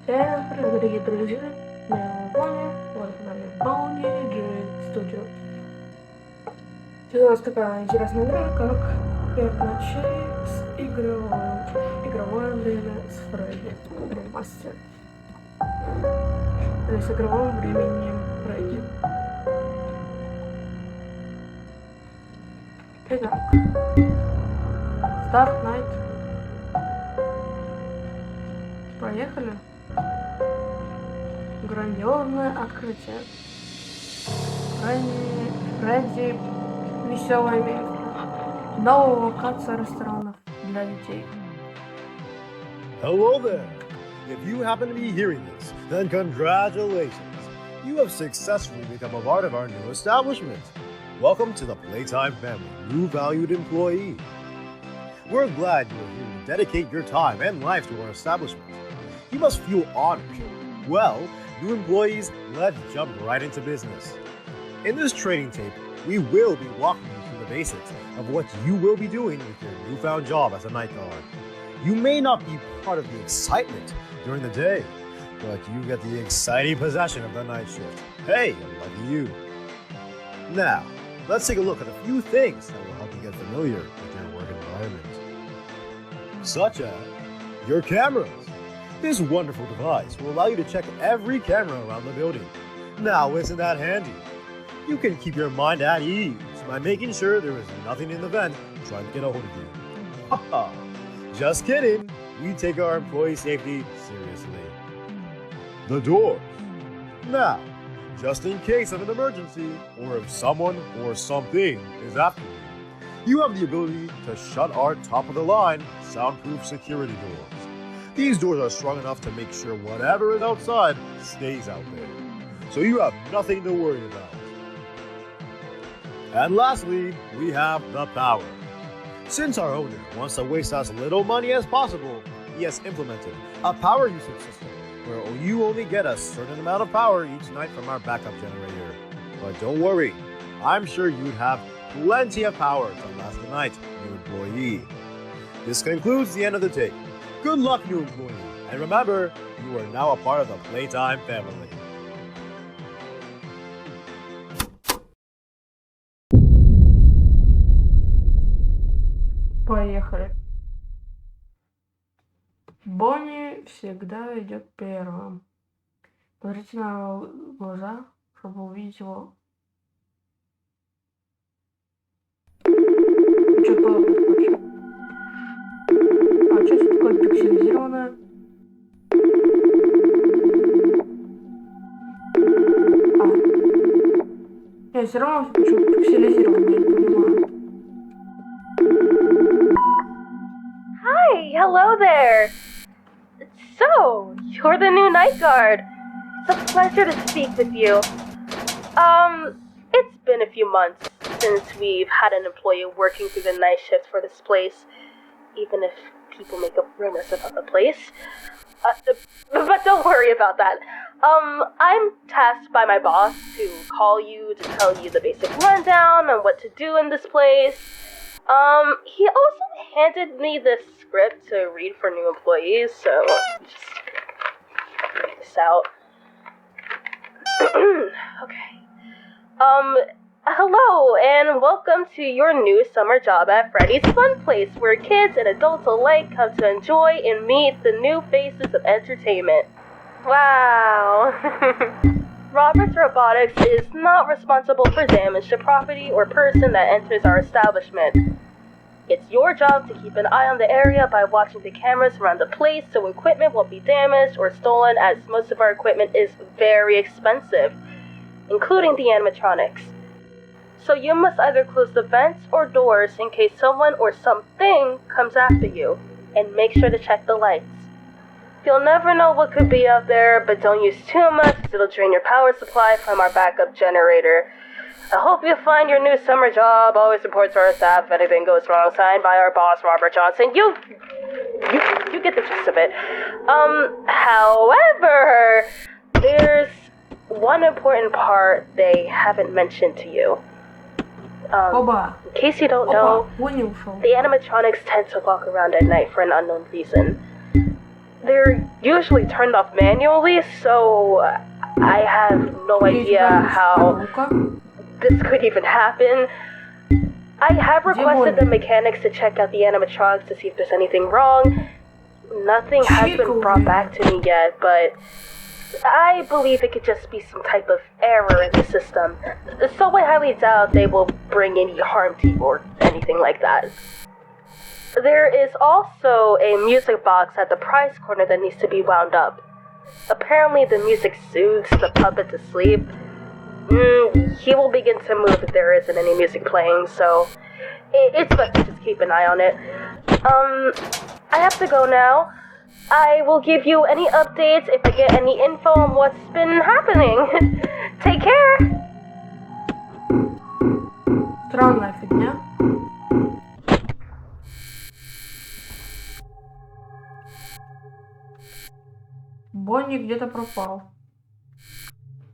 Привет, дорогие друзья, меня Бонни, вот с нами Бонни, студио. Сейчас у нас такая интересная игра, как 5 ночей с игровое время с Фредди Ремастер. То есть с игровым временем Фредди. Итак, Start Night. Поехали. Грандиозное открытие. Фредди веселое место. Новая локация ресторанов для детей. Hello there! If you happen to be hearing this, then congratulations! You have successfully become a part of our new establishment. Welcome to the Playtime family, new valued employee. We're glad you are here to dedicate your time and life to our establishment. You must feel honored. Well, new employees, let's jump right into business. In this training tape, we will be walking you through the basics of what you will be doing with your newfound job as a night guard. You may not be part of the excitement during the day, but you get the exciting possession of the night shift. Hey, lucky you. Now, let's take a look at a few things that will help you get familiar with your work environment. Such as your cameras. This wonderful device will allow you to check every camera around the building. Now, isn't that handy? You can keep your mind at ease by making sure there is nothing in the vent trying to get a hold of you. Haha, just kidding. We take our employee safety seriously. The doors. Now, just in case of an emergency, or if someone or something is after you, you have the ability to shut our top-of-the-line soundproof security doors. These doors are strong enough to make sure whatever is outside stays out there, so you have nothing to worry about. And lastly, we have the power. Since our owner wants to waste as little money as possible, he has implemented a power usage system where you only get a certain amount of power each night from our backup generator. But don't worry, I'm sure you'd have plenty of power to last the night, new employee. This concludes the end of the tape. Good luck, new employee, and remember, you are now a part of the Playtime family. Поехали. Бонни всегда идет первым. Смотрите на глаза, чтобы увидеть его. Что полопать вообще? А что это такое пикселизированное? Я все равно почему-то пикселизированное, я не понимаю. Hi, hello there. So, you're the new night guard. It's a pleasure to speak with you. It's been a few months since we've had an employee working through the night shift for this place, even if people make up rumors about the place. But don't worry about that. I'm tasked by my boss to call you to tell you the basic rundown on what to do in this place. He also handed me this script to read for new employees, so just check this out. Okay. Hello, and welcome to your new summer job at Freddy's Fun Place, where kids and adults alike come to enjoy and meet the new faces of entertainment. Wow. Roberts Robotics is not responsible for damage to property or person that enters our establishment. It's your job to keep an eye on the area by watching the cameras around the place so equipment won't be damaged or stolen, as most of our equipment is very expensive, including the animatronics. So you must either close the vents or doors in case someone or something comes after you, and make sure to check the lights. You'll never know what could be out there, but don't use too much as it'll drain your power supply from our backup generator. I hope you find your new summer job. Always report to our staff if anything goes wrong. Signed by our boss, Robert Johnson. You get the gist of it. However, there's one important part they haven't mentioned to you. In case you don't know, the animatronics tend to walk around at night for an unknown reason. They're usually turned off manually, so I have no idea how this could even happen. I have requested the mechanics to check out the animatronics to see if there's anything wrong. Nothing has been brought back to me yet, but I believe it could just be some type of error in the system. So I highly doubt they will bring any harm to you or anything like that. There is also a music box at the prize corner that needs to be wound up. Apparently the music soothes the puppet to sleep. He will begin to move if there isn't any music playing, so it's best to just keep an eye on it. I have to go now. I will give you any updates if I get any info on what's been happening. Take care! Странная фигня. Бонни где-то пропал.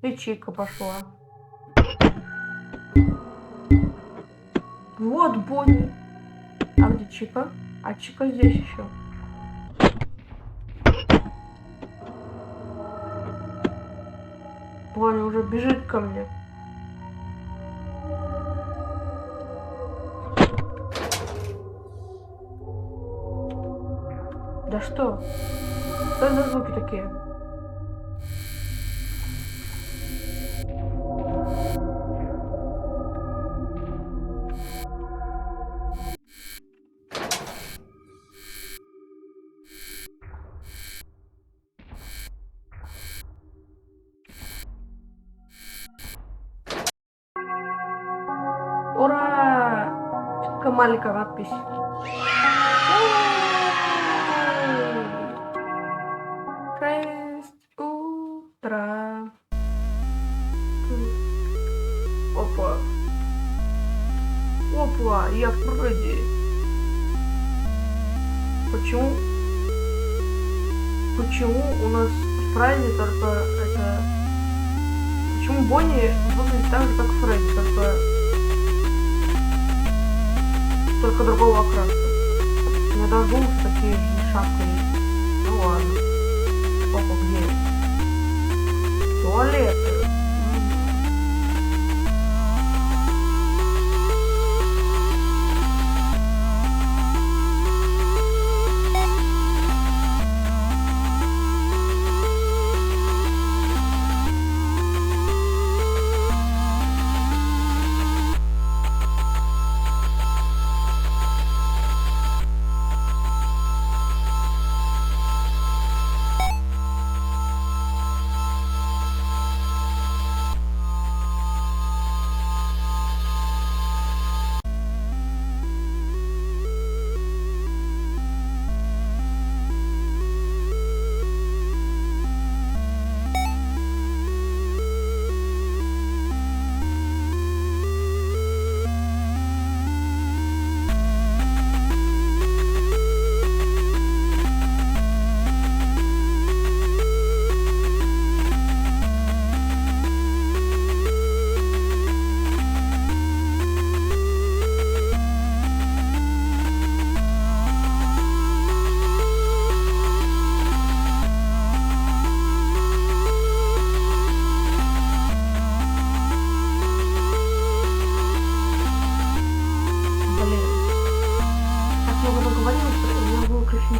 И Чика пошла. Вот Бонни. А где Чика? А Чика здесь еще. Бонни уже бежит ко мне. Да что? Что за звуки такие? Ура! Такая маленькая надпись. Утро. Опа. Опа, я Фредди. Почему у нас Фредди только это... Почему Бонни выглядит так же, как Фредди, только другого окраса? У меня даже волосы такие же, шапка есть. Ну ладно. Опа, где? Туалеты.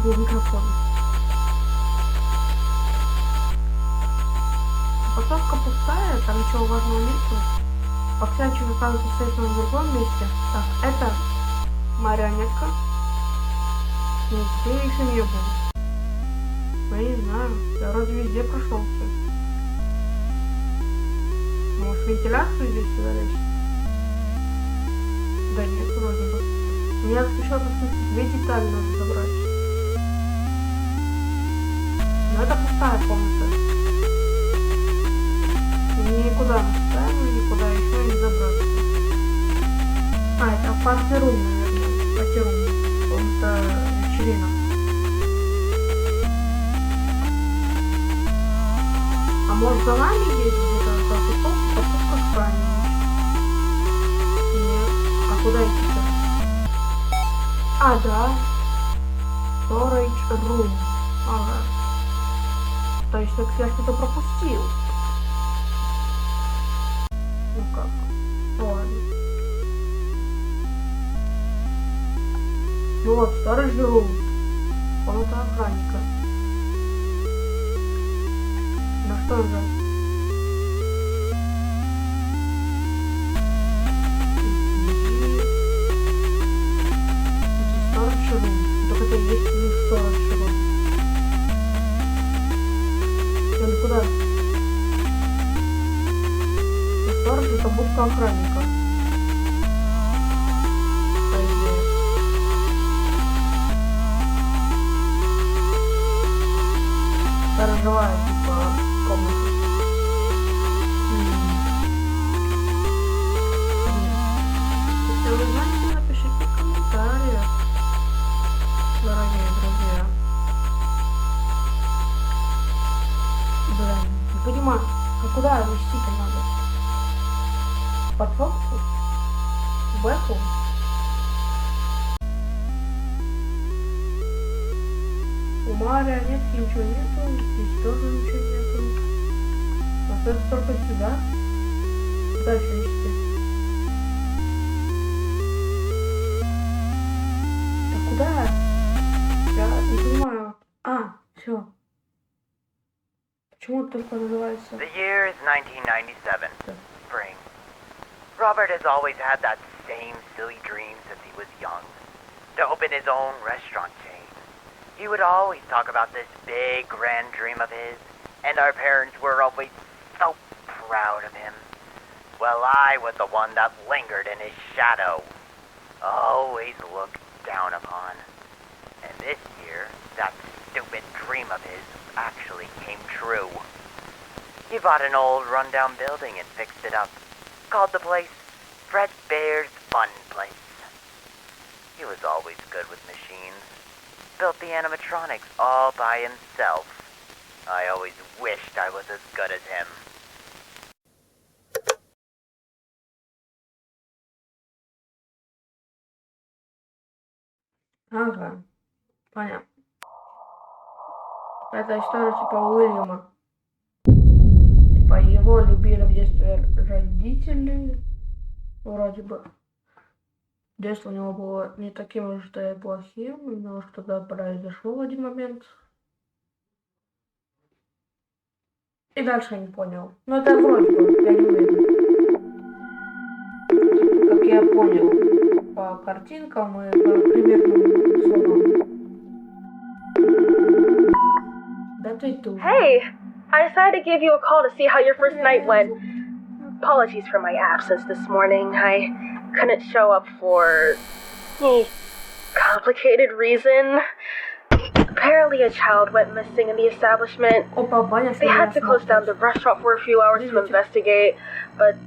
Микрофон. Подсовка пустая, там ничего важного нету. Поксячик оказывается, естественно, в другом месте. Так, это марионетка. Нет, где я еще не был. Я не знаю, я вроде везде прошел все. Может, вентиляцию здесь залезть? Да нет, вроде бы. Мне еще, в смысле, 2 детали надо забрать. Но это пустая комната. Никуда не ставим, никуда еще не забраться. А, это парти-рум, наверное. Парти-рум. Комната вечерина. А может, за нами есть где-то тусовка какая-нибудь? Нет. А куда идти-то? А, да. Storage room. Ага. То есть я что-то пропустил. Ну как? Ладно. Ну вот, старый рум. Комната охранника. Ну что же? Storage room. Только это и есть не storage room. Ну куда? Storage это будка охранника. По идее. Сторожевая типа комната. Если вы знаете, напишите в комментариях, дорогие друзья. Блин, не понимаю, а куда вести-то надо? Под фокусу? В бэку? У марионетки ничего нету, здесь тоже ничего нету. Остается только сюда. Дальше ищите. Да куда? Я не понимаю. А, все. Почему это только называется? The year is 1997, spring. Robert has always had that same silly dream since he was young, to open his own restaurant chain. He would always talk about this big, grand dream of his, and our parents were always so proud of him. Well, I was the one that lingered in his shadow, always looked down upon. And this year, that stupid dream of his actually came true. He bought an old rundown building and fixed it up, called the place Fred Bear's Fun Place. He was always good with machines. Built the animatronics all by himself. I always wished I was as good as him. Ага, понятно. Это история типа Уильяма. Типа его любили в детстве родители. Вроде бы. Детство у него было не таким уж и плохим, но что-то произошло в один момент. И дальше я не понял. Но это вроде бы, я не уверен. Как я понял по картинкам и по примерным словам. Да ты тут. Hey, I decided to give you a call to see how your first night went. Apologies for my absence this morning. I couldn't show up for a complicated reason. Apparently a child went missing in the establishment. They had to close down the restaurant for a few hours to investigate, but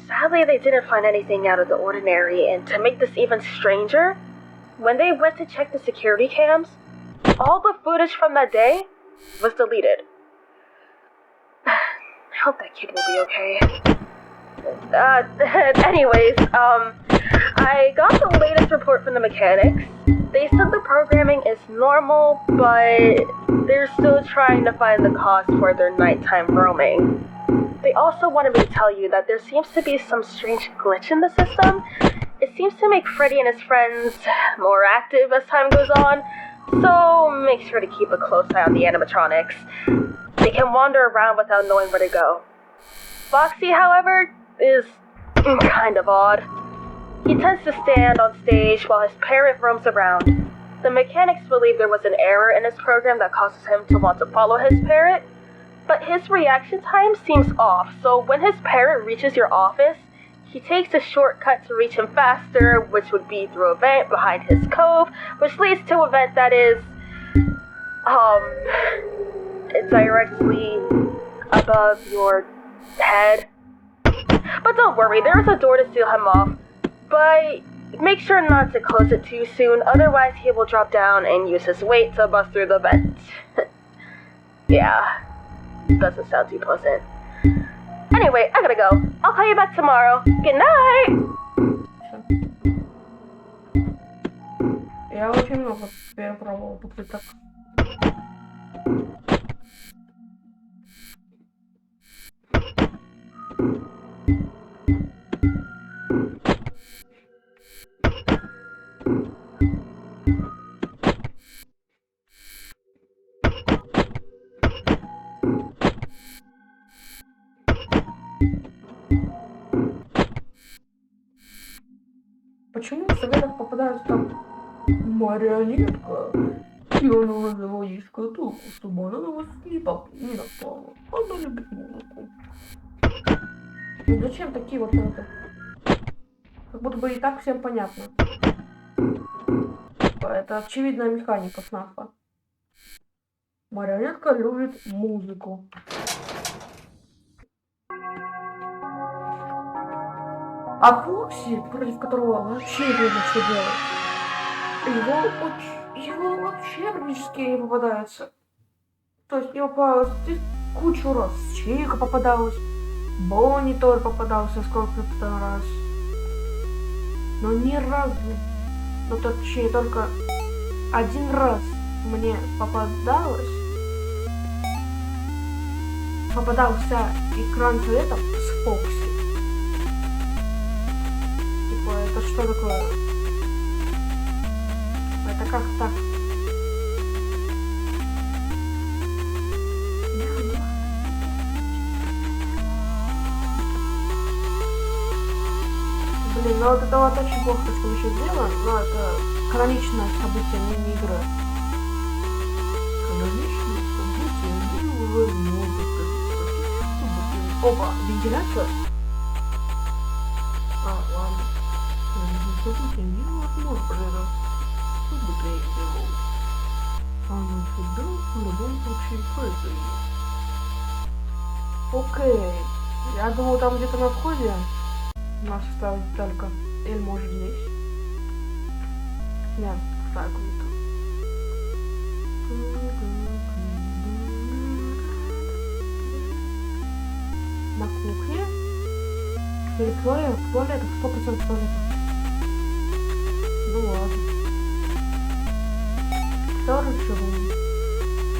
sadly they didn't find anything out of the ordinary, and to make this even stranger, when they went to check the security cams, all the footage from that day was deleted. I hope that kid will be okay. Anyways, I got the latest report from the mechanics. They said the programming is normal, but they're still trying to find the cause for their nighttime roaming. They also wanted me to tell you that there seems to be some strange glitch in the system. It seems to make Freddy and his friends more active as time goes on, so make sure to keep a close eye on the animatronics. They can wander around without knowing where to go. Foxy, however, is kind of odd. He tends to stand on stage while his parrot roams around. The mechanics believe there was an error in his program that causes him to want to follow his parrot, but his reaction time seems off, so when his parrot reaches your office, he takes a shortcut to reach him faster, which would be through a vent behind his cove, which leads to a vent that is, directly above your head. But don't worry, there is a door to seal him off. But make sure not to close it too soon, otherwise he will drop down and use his weight to bust through the vent. Yeah, doesn't sound too pleasant. Anyway, I gotta go. I'll call you back tomorrow. Good night! Я очень много перепробовал попыток. попадается там марионетка, и он нужно ей шкатулку, чтобы она на вас не напала. Она любит музыку. Ну зачем такие вот это? Как будто бы и так всем понятно. Это очевидная механика фнафа. Марионетка любит музыку. А Фокси, против которого вообще не видно, что делать, его вообще практически не попадается. То есть не попалось кучу раз. Чика попадалась, Бонни тоже попадался сколько-то раз. Но ни разу, ну точнее только один раз мне попадался экран цветов с Фокси. Типа, это что такое? Это как так? Блин, ну вот это вот очень плохо, что мы сейчас делаем, но это каноничное событие мини-игры. Каноничное событие невозможно. Опа, вентиляция? А, ладно. Каноничное событие невозможно, это событие я делал. Оно всегда в любом случае произойдет. Окей. Я думал, там где-то на входе нас ставить только. Или может здесь. Нет, так вот. На кухне. Или в туалетах, 100% туалетов. Ну ладно. Второй шагун.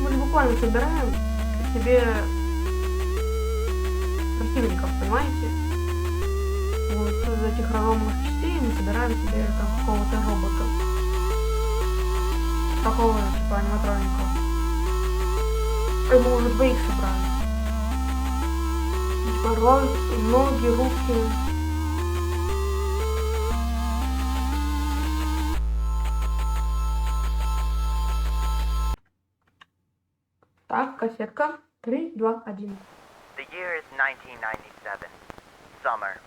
Мы же буквально собираем себе противников, понимаете? Вот из этих разломных частей мы собираем себе там какого-то робота. Такого типа аниматроника. И мы уже двоих собрали. Типа ноги, руки. Так, кассетка. 3, 2, 1. The year is 1997. Summer.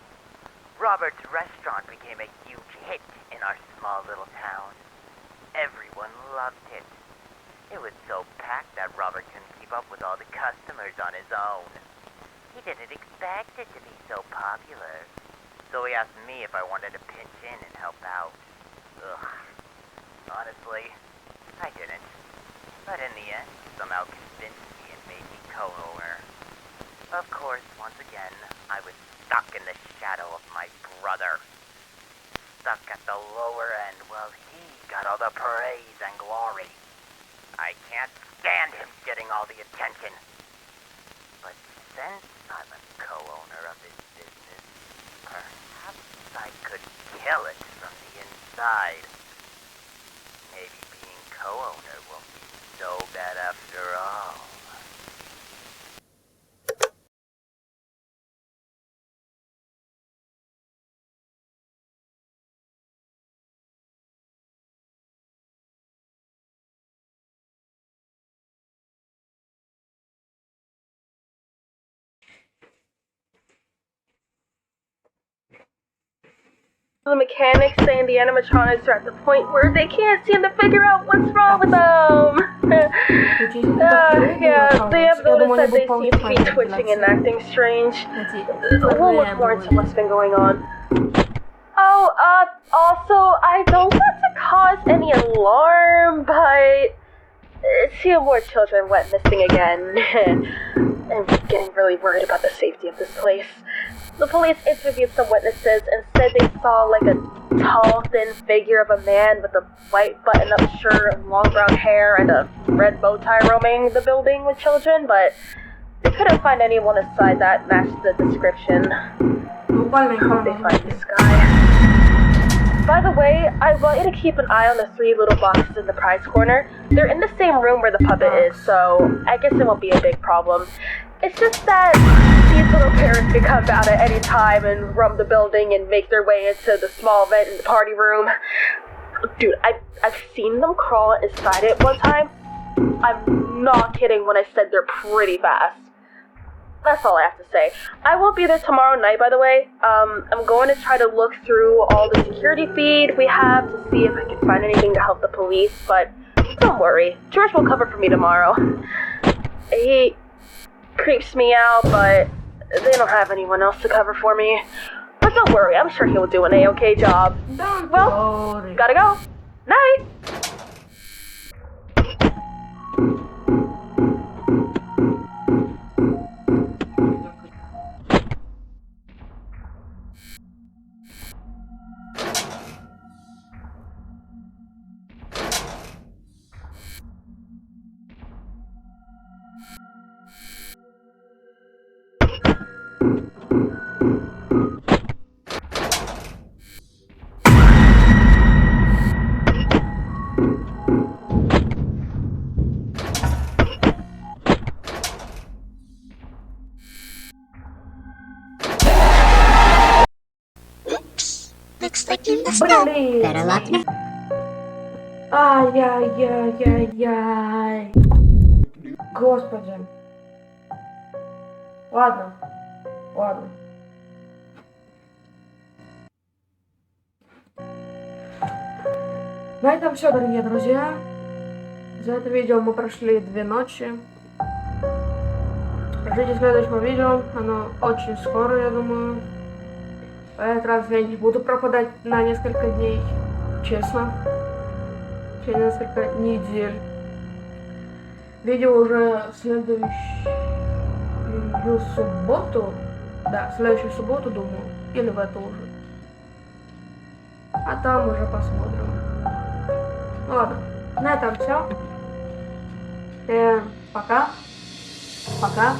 Robert's restaurant became a huge hit in our small little town. Everyone loved it. It was so packed that Robert couldn't keep up with all the customers on his own. He didn't expect it to be so popular. So he asked me if I wanted to pitch in and help out. Ugh. Honestly, I didn't. But in the end, he somehow convinced me and made me co-owner. Of course, once again, I was stuck in the shadow of my brother. Stuck at the lower end while he got all the praise and glory. I can't stand him getting all the attention. But since I'm a co-owner of his business, perhaps I could kill it from the inside. Maybe being co-owner won't be so bad after all. The mechanics saying the animatronics are at the point where they can't seem to figure out what's wrong with them. Yeah, they have noticed that they seem to be twitching and acting strange. We'll look more into what's been going on. Oh, also, I don't want to cause any alarm, but 2 more children went missing again. I'm getting really worried about the safety of this place. The police interviewed some witnesses and said they saw like a tall, thin figure of a man with a white button-up shirt, long brown hair, and a red bow tie roaming the building with children, but they couldn't find anyone inside that matched the description. I hope they find this guy. By the way, I want you to keep an eye on the 3 little boxes in the prize corner. They're in the same room where the puppet is, so I guess it won't be a big problem. It's just that these little terrorists can come out at any time and roam the building and make their way into the small vent in the party room. Dude, I've seen them crawl inside it one time. I'm not kidding when I said they're pretty fast. That's all I have to say. I won't be there tomorrow night, by the way. I'm going to try to look through all the security feed we have to see if I can find anything to help the police, but don't worry. George will cover for me tomorrow. He creeps me out, but they don't have anyone else to cover for me. But don't worry, I'm sure he'll do an A-okay job. Well, gotta go. Night! Looks like you messed up. Блин. Better luck now. Ай-яй-яй-яй-яй. Господи. Ладно. На этом все, дорогие друзья. За это видео мы прошли 2 ночи. Ждите следующего видео. Оно очень скоро, я думаю. В этот раз я не буду пропадать на несколько дней. Честно. Через несколько недель. Видео уже следующую субботу. Да, следующую субботу, думаю. Или в эту уже. А там уже посмотрим. Ну ладно. На этом все. Всем пока. Пока.